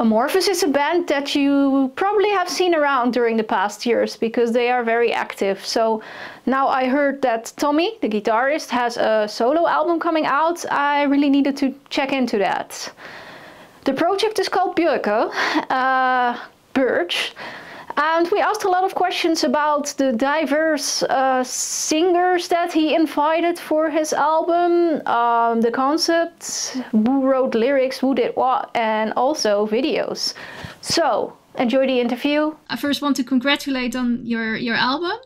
Amorphis is a band that you probably have seen around during the past years because they are very active. So now I heard that Tomi, the guitarist, has a solo album coming out. I really needed to check into that. The project is called Bjørkø, Birch. And we asked a lot of questions about the diverse singers that he invited for his album, the concept, who wrote lyrics, who did what, and also videos. So, enjoy the interview. I first want to congratulate on your album.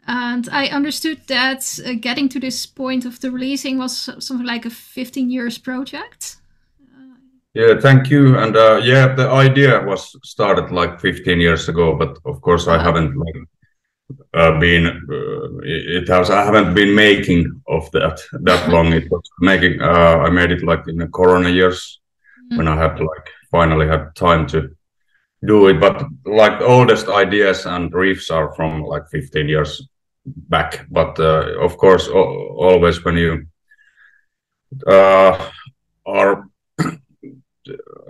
And I understood that getting to this point of the releasing was something like a 15 years project. Yeah, thank you. And yeah, the idea was started like 15 years ago, but of course I haven't like I haven't been making of that long. It was making. I made it like in the Corona years when I had like finally had time to do it. But like the oldest ideas and riffs are from like 15 years back. But of course, always when you are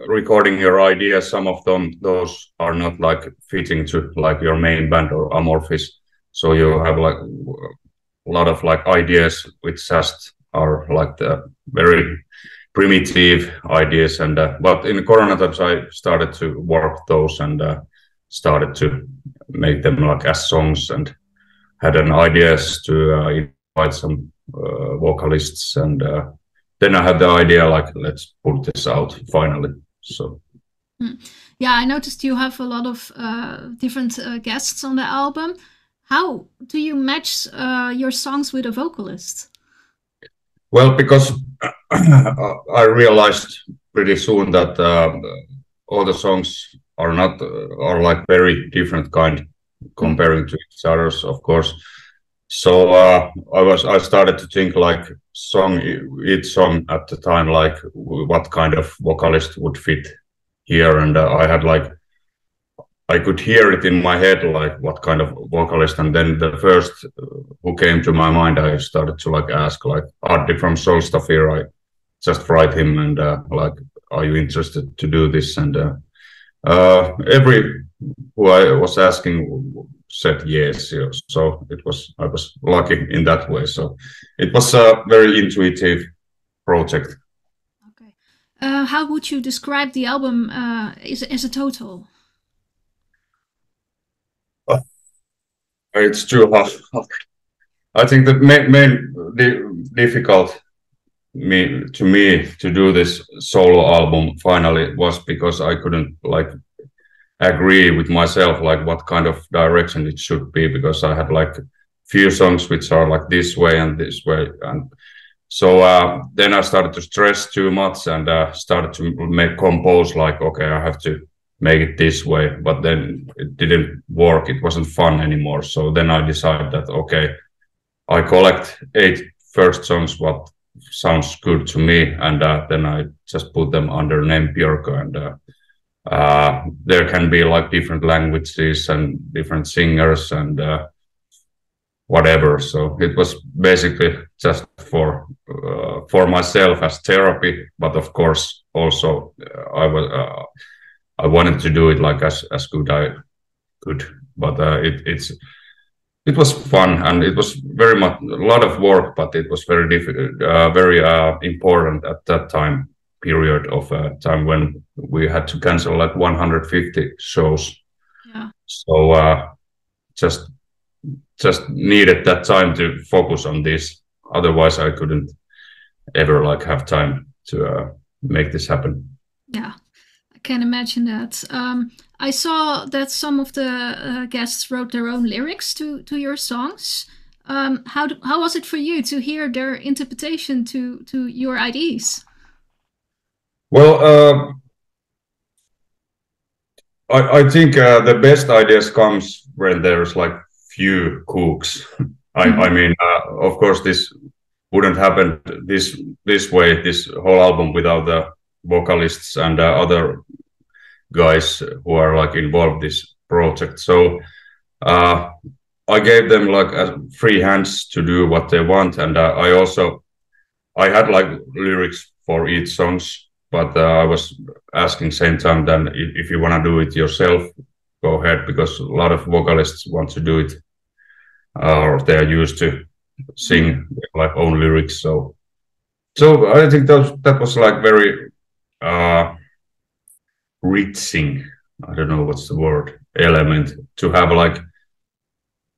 recording your ideas, some of those are not like fitting to like your main band or Amorphis, so you have like a lot of like ideas which just are like the very primitive ideas. And but in Corona times I started to work those and started to make them like as songs, and had an ideas to invite some vocalists, and then I had the idea like, let's put this out finally. So yeah, I noticed you have a lot of different guests on the album. How do you match your songs with a vocalist? Well, because I realized pretty soon that all the songs are like very different kind comparing to each others, of course. So I started to think like each song at the time, like what kind of vocalist would fit here, and I had like I could hear it in my head like what kind of vocalist, and then the first who came to my mind, I started to like ask like Artie from Solstafir. I just write him and like, are you interested to do this? And every who I was asking said yes. So I was lucky in that way. So it was a very intuitive project. Okay. How would you describe the album as a total? It's too hard. I think the main difficult to me to do this solo album finally was because I couldn't like agree with myself like what kind of direction it should be, because I had like few songs which are like this way and this way, and so then I started to stress too much and started to compose like, okay, I have to make it this way, but then it didn't work. It wasn't fun anymore. So then I decided that, okay, I collect 8 first songs what sounds good to me, and then I just put them under name Bjørkø, and there can be like different languages and different singers and whatever. So it was basically just for myself as therapy, but of course also I wanted to do it like as good I could. But it was fun, and it was very much a lot of work, but it was very difficult, very important at that time period of time when we had to cancel like 150 shows. Yeah. So just needed that time to focus on this. Otherwise, I couldn't ever like have time to make this happen. Yeah, I can imagine that. I saw that some of the guests wrote their own lyrics to your songs. How was it for you to hear their interpretation to your ideas? Well, I think the best ideas comes when there's like few cooks. I mean, of course, this wouldn't happen this way, this whole album, without the vocalists and other guys who are like involved in this project. So I gave them like free hands to do what they want, and I had like lyrics for each songs. but I was asking same time then if you want to do it yourself, go ahead, because a lot of vocalists want to do it, or they're used to sing like own lyrics. So I think that was like very reaching, I don't know what's the word, element, to have like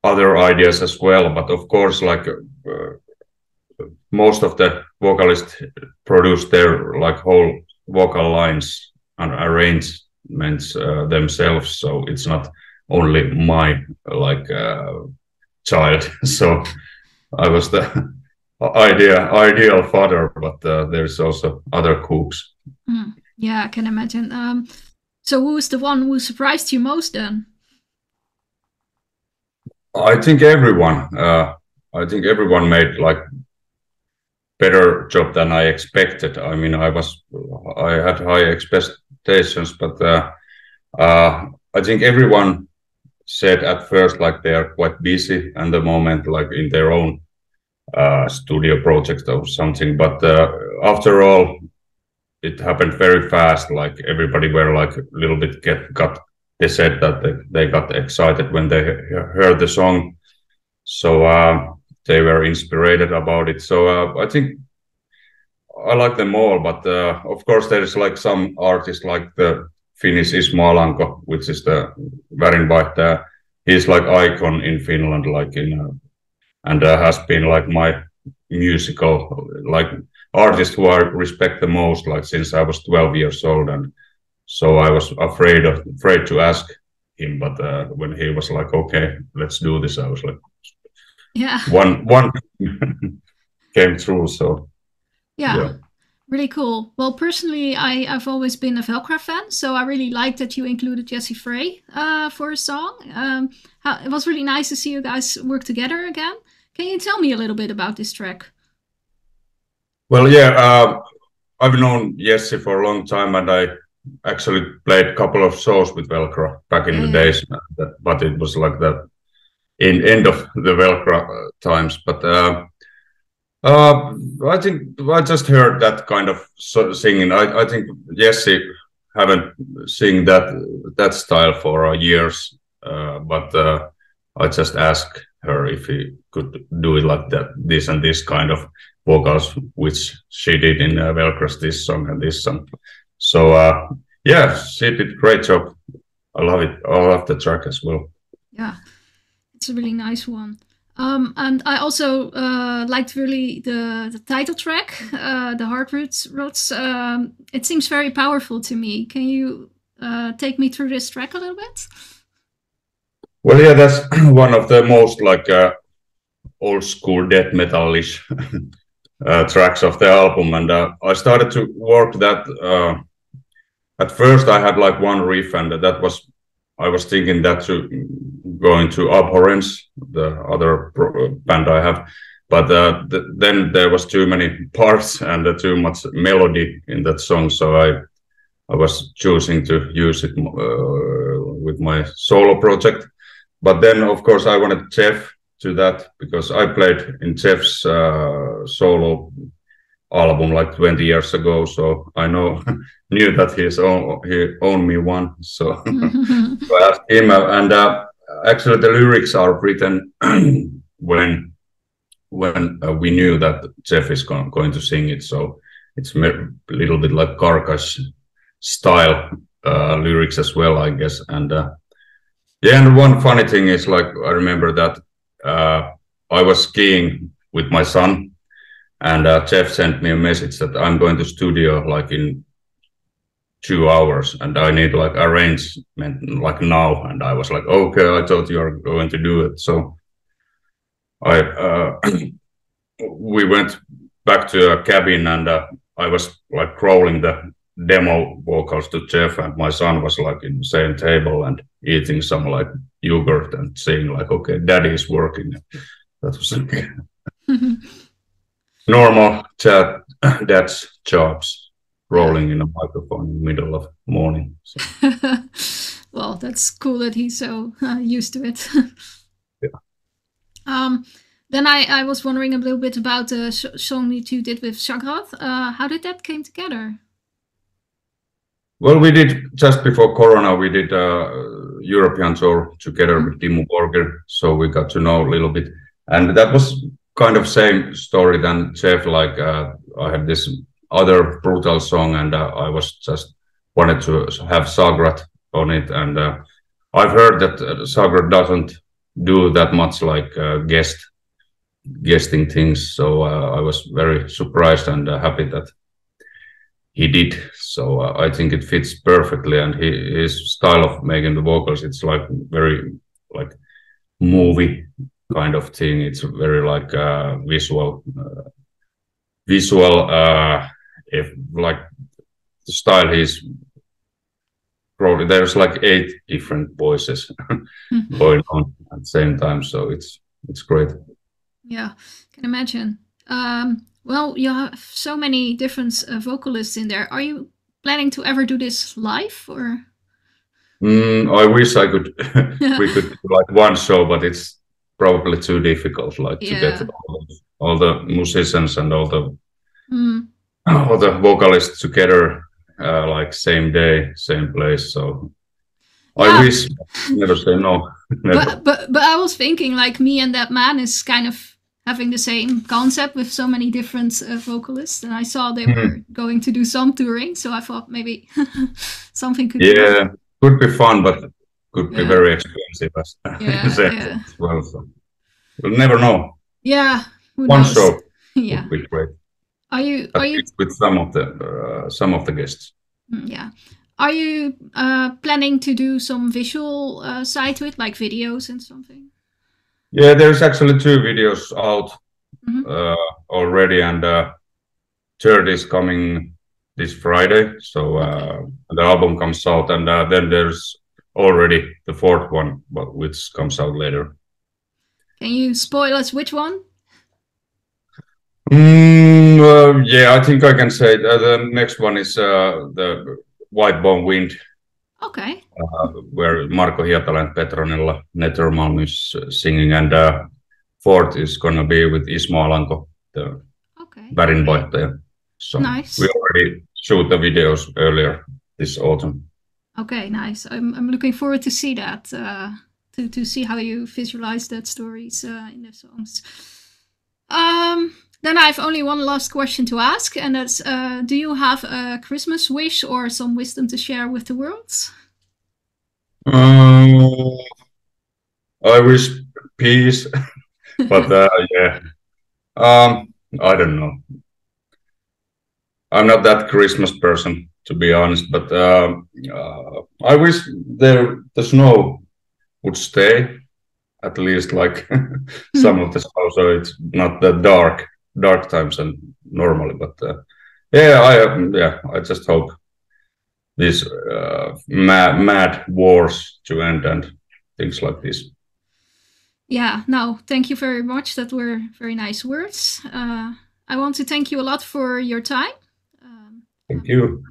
other ideas as well. But of course, like most of the vocalists produce their like whole vocal lines and arrangements themselves, so it's not only my like child. So I was the ideal father, but there's also other cooks. Yeah, I can imagine. So who's the one who surprised you most then? I think everyone. I think everyone made like better job than I expected. I mean, I had high expectations, but I think everyone said at first like they are quite busy at the moment, like in their own studio project or something. But after all, it happened very fast. Like everybody were like a little bit they said that they got excited when they heard the song. So they were inspired about it. So I think I like them all, but of course there is like some artists like the Finnish Ismo Alanko, which is the Värinvaihtaja. He's like icon in Finland, like and has been like my musical like artist who I respect the most, like since I was 12 years old, and so I was afraid to ask him, but when he was like, "Okay, let's do this," I was like, "Yeah." One came through, so yeah. Really cool. Well, personally, I've always been a Velcro fan, so I really liked that you included Jesse Frey for a song. It was really nice to see you guys work together again. Can you tell me a little bit about this track? Well, yeah, I've known Jesse for a long time, and I actually played a couple of shows with Velcro back in the days, but it was like the end of the Velcro times. But I think I just heard that kind of singing. I think Jesse haven't sing that style for years, but I just asked her if he could do it like that, this and this kind of vocals, which she did in Velcro's this song and this song. So yeah, she did a great job. I love it. I love the track as well. Yeah, it's a really nice one. And I also liked really the title track, the Heart Roots. It seems very powerful to me. Can you take me through this track a little bit? Well, yeah, that's one of the most like old school death metal-ish tracks of the album, and I started to work that. At first, I had like one riff, and that was I was thinking that to go into Amorphis, the other band I have, but then there was too many parts and too much melody in that song, so I was choosing to use it with my solo project. But then, of course, I wanted Jeff to that because I played in Jeff's solo album like 20 years ago, so I knew that he owned me one, so I asked him, and actually the lyrics are written when we knew that Jeff is going to sing it, so it's a little bit like Carcass style lyrics as well, I guess. And yeah, and one funny thing is, like, I remember that I was skiing with my son, and Jeff sent me a message that I'm going to studio like in 2 hours, and I need like arrangement like now. And I was like, okay, I thought you are going to do it. So we went back to a cabin, and I was like crawling the demo vocals to Jeff, and my son was like in the same table and eating some like yogurt and saying like, okay, daddy is working. That was normal chat, dad's jobs, rolling in a microphone in the middle of the morning. So. Well, that's cool that he's so used to it. Yeah. Then I was wondering a little bit about the song that you did with Shagrath. How did that came together? Well, we did just before Corona. We did a European tour together with Dimmu Borgir, so we got to know a little bit, and that was kind of same story than Jeff. Like I had this other brutal song, and I was just wanted to have Sagrat on it, and I've heard that Sagrat doesn't do that much like guesting things, so I was very surprised and happy that he did. So I think it fits perfectly, and his style of making the vocals, it's like very like movie kind of thing. It's very like visual if like the style he's probably, there's like 8 different voices going on at the same time, so it's great. Yeah, can imagine. Well, you have so many different vocalists in there. Are you planning to ever do this live, or? I wish I could. We could do like one show, but it's probably too difficult, like to get all the musicians and all the vocalists together, like same day, same place. So I wish. Never say no. Never. But I was thinking, like, Me and That Man is kind of having the same concept with so many different vocalists, and I saw they were going to do some touring, so I thought maybe something could could be fun, but could be very expensive as well. So we'll never know. Yeah, one show would be great. Are you with some of the guests? Yeah. Are you planning to do some visual side to it, like videos and something? Yeah, there's actually 2 videos out already, and third is coming this Friday. So the album comes out, and then there's already the 4th one, but which comes out later. Can you spoil us which one? Yeah, I think I can say the next one is the White Bone Wind. Okay. Where Marko Hietala and Petronella Nettermalm is singing, and 4th is gonna be with Ismo Alanko, the Värinvaihtaja. So nice. We already shoot the videos earlier this autumn. Okay, nice. I'm looking forward to see that. To see how you visualize that stories in the songs. Then I have only one last question to ask, and that's, do you have a Christmas wish or some wisdom to share with the world? I wish peace, but yeah, I don't know. I'm not that Christmas person, to be honest, but I wish the snow would stay, at least like some of the snow, so it's not that dark times and normally, but I just hope these mad wars to end and things like this. Yeah, no, thank you very much. That were very nice words. I want to thank you a lot for your time. Thank you.